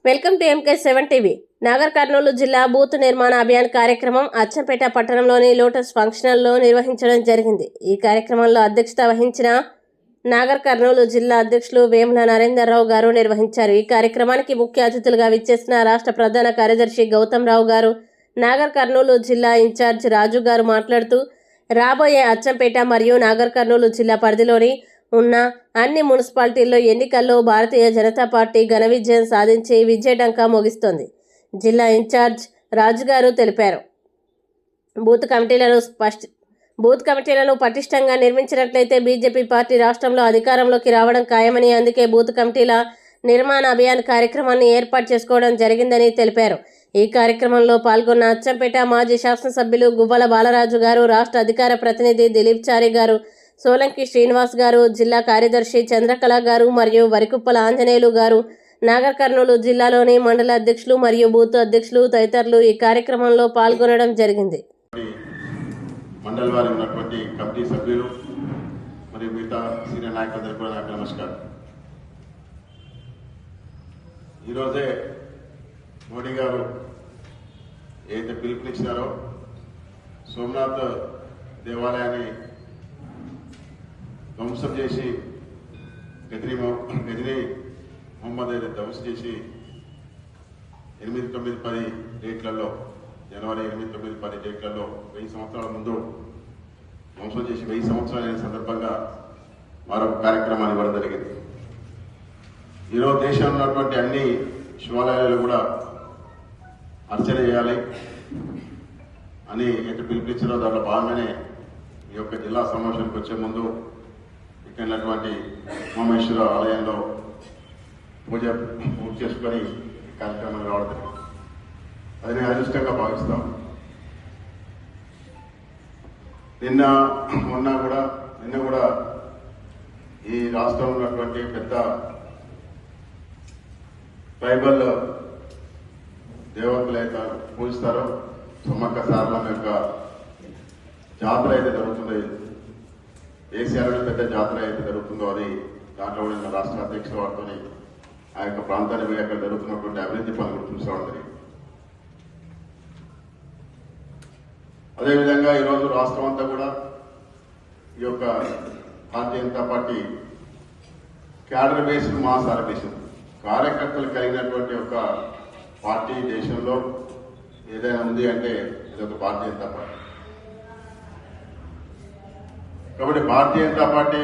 Welcome to MK7 TV. Nagar Kurnool జిల్లా booth నిర్మాణ అభియాన్ కార్యక్రమం అచ్చంపేట పట్టణంలోని లోటస్ ఫంక్షనల్లో నిర్వహించడం జరిగింది. ఈ కార్యక్రమంలో అధ్యక్షత వహించిన నాగర్ కర్నూలు జిల్లా అధ్యక్షులు వేముల నరేందర్రావు గారు నిర్వహించారు. ఈ కార్యక్రమానికి ముఖ్య అతిథులుగా విచ్చేసిన రాష్ట్ర ప్రధాన కార్యదర్శి గౌతమ్ రావు గారు, నాగర్ కర్నూలు జిల్లా ఇన్ఛార్జ్ రాజు గారు మాట్లాడుతూ, రాబోయే అచ్చంపేట మరియు నాగర్ కర్నూలు జిల్లా పరిధిలోని ఉన్న అన్ని మున్సిపాలిటీల్లో ఎన్నికల్లో భారతీయ జనతా పార్టీ ఘన విజయం సాధించి విజయడంకా మోగిస్తోంది. జిల్లా ఇన్ఛార్జ్ రాజు గారు తెలిపారు. బూత్ కమిటీలను పటిష్టంగా నిర్మించినట్లయితే బీజేపీ పార్టీ రాష్ట్రంలో అధికారంలోకి రావడం ఖాయమని, అందుకే బూత్ కమిటీల నిర్మాణ అభియాన్ కార్యక్రమాన్ని ఏర్పాటు చేసుకోవడం జరిగిందని తెలిపారు. ఈ కార్యక్రమంలో పాల్గొన్న అచ్చంపేట మాజీ శాసనసభ్యులు గువ్వల బాలరాజు గారు, రాష్ట్ర అధికార ప్రతినిధి దిలీప్ చారి గారు, సోలంకి శ్రీనివాస్ గారు, జిల్లా కార్యదర్శి చంద్రకళ గారు మరియు వరికుప్పల ఆంజనేయులు గారు, నాగర్ కర్నూలు జిల్లాలోని మండల అధ్యక్షులు మరియు బూత్ అధ్యక్షులు తదితరులు ఈ కార్యక్రమంలో పాల్గొనడం జరిగింది. మండల వారి ఉన్నటువంటి కమిటీ సభ్యులు మరియు మిగతా సీనియర్ నాయకులందరికీ కూడా నాకు నమస్కారం. ఈరోజే మోడీ గారు ఏదైతే పిలుపునిచ్చినారో సోమనాథ్ దేవాలయాన్ని ధ్వంసం చేసి గజనీ మొహమ్మద్ అయితే ధ్వంసం చేసి 8, 9, 10 డేట్లలో జనవరి 8, 9, 10 డేట్లలో 1000 సంవత్సరాల ముందు ధ్వంసం చేసి 1000 సంవత్సరాల సందర్భంగా మరొక కార్యక్రమాన్ని ఇవ్వడం జరిగింది. ఈరోజు దేశంలో ఉన్నటువంటి అన్ని శివాలయాలు కూడా అర్చన చేయాలి అని ఎంత పిలిపించారో దాంట్లో భాగంగానే ఈ యొక్క జిల్లా సమావేశానికి వచ్చే ముందు ఇక్కడ ఉమామేశ్వర ఆలయంలో పూర్తి చేసుకొని కార్యక్రమాలు రావడం జరిగింది. అది నేను అదృష్టంగా భావిస్తాం. నిన్న కూడా ఈ రాష్ట్రంలో ఉన్నటువంటి పెద్ద ట్రైబల్ దేవతలు అయితే పూజిస్తారో సమ్మక్క సారలమ్మ యొక్క జాతర అయితే జరుగుతుంది. ఏసీఆర్లో పెద్ద జాతర అయితే జరుగుతుందో అది దాంట్లో కూడా రాష్ట్ర అధ్యక్షుల వారితో ఆ యొక్క ప్రాంతాన్ని పోయి అక్కడ జరుగుతున్నటువంటి అభివృద్ధి పనులు చూసుకోవడం జరిగింది. అదేవిధంగా ఈరోజు రాష్ట్రం అంతా కూడా ఈ యొక్క Bharatiya Janata party cadre based mass organization కార్యకర్తలు కలిగినటువంటి ఒక పార్టీ దేశంలో ఏదైనా ఉంది అంటే ఇది ఒక భారతీయ జనతా పార్టీ. కాబట్టి భారతీయ జనతా పార్టీ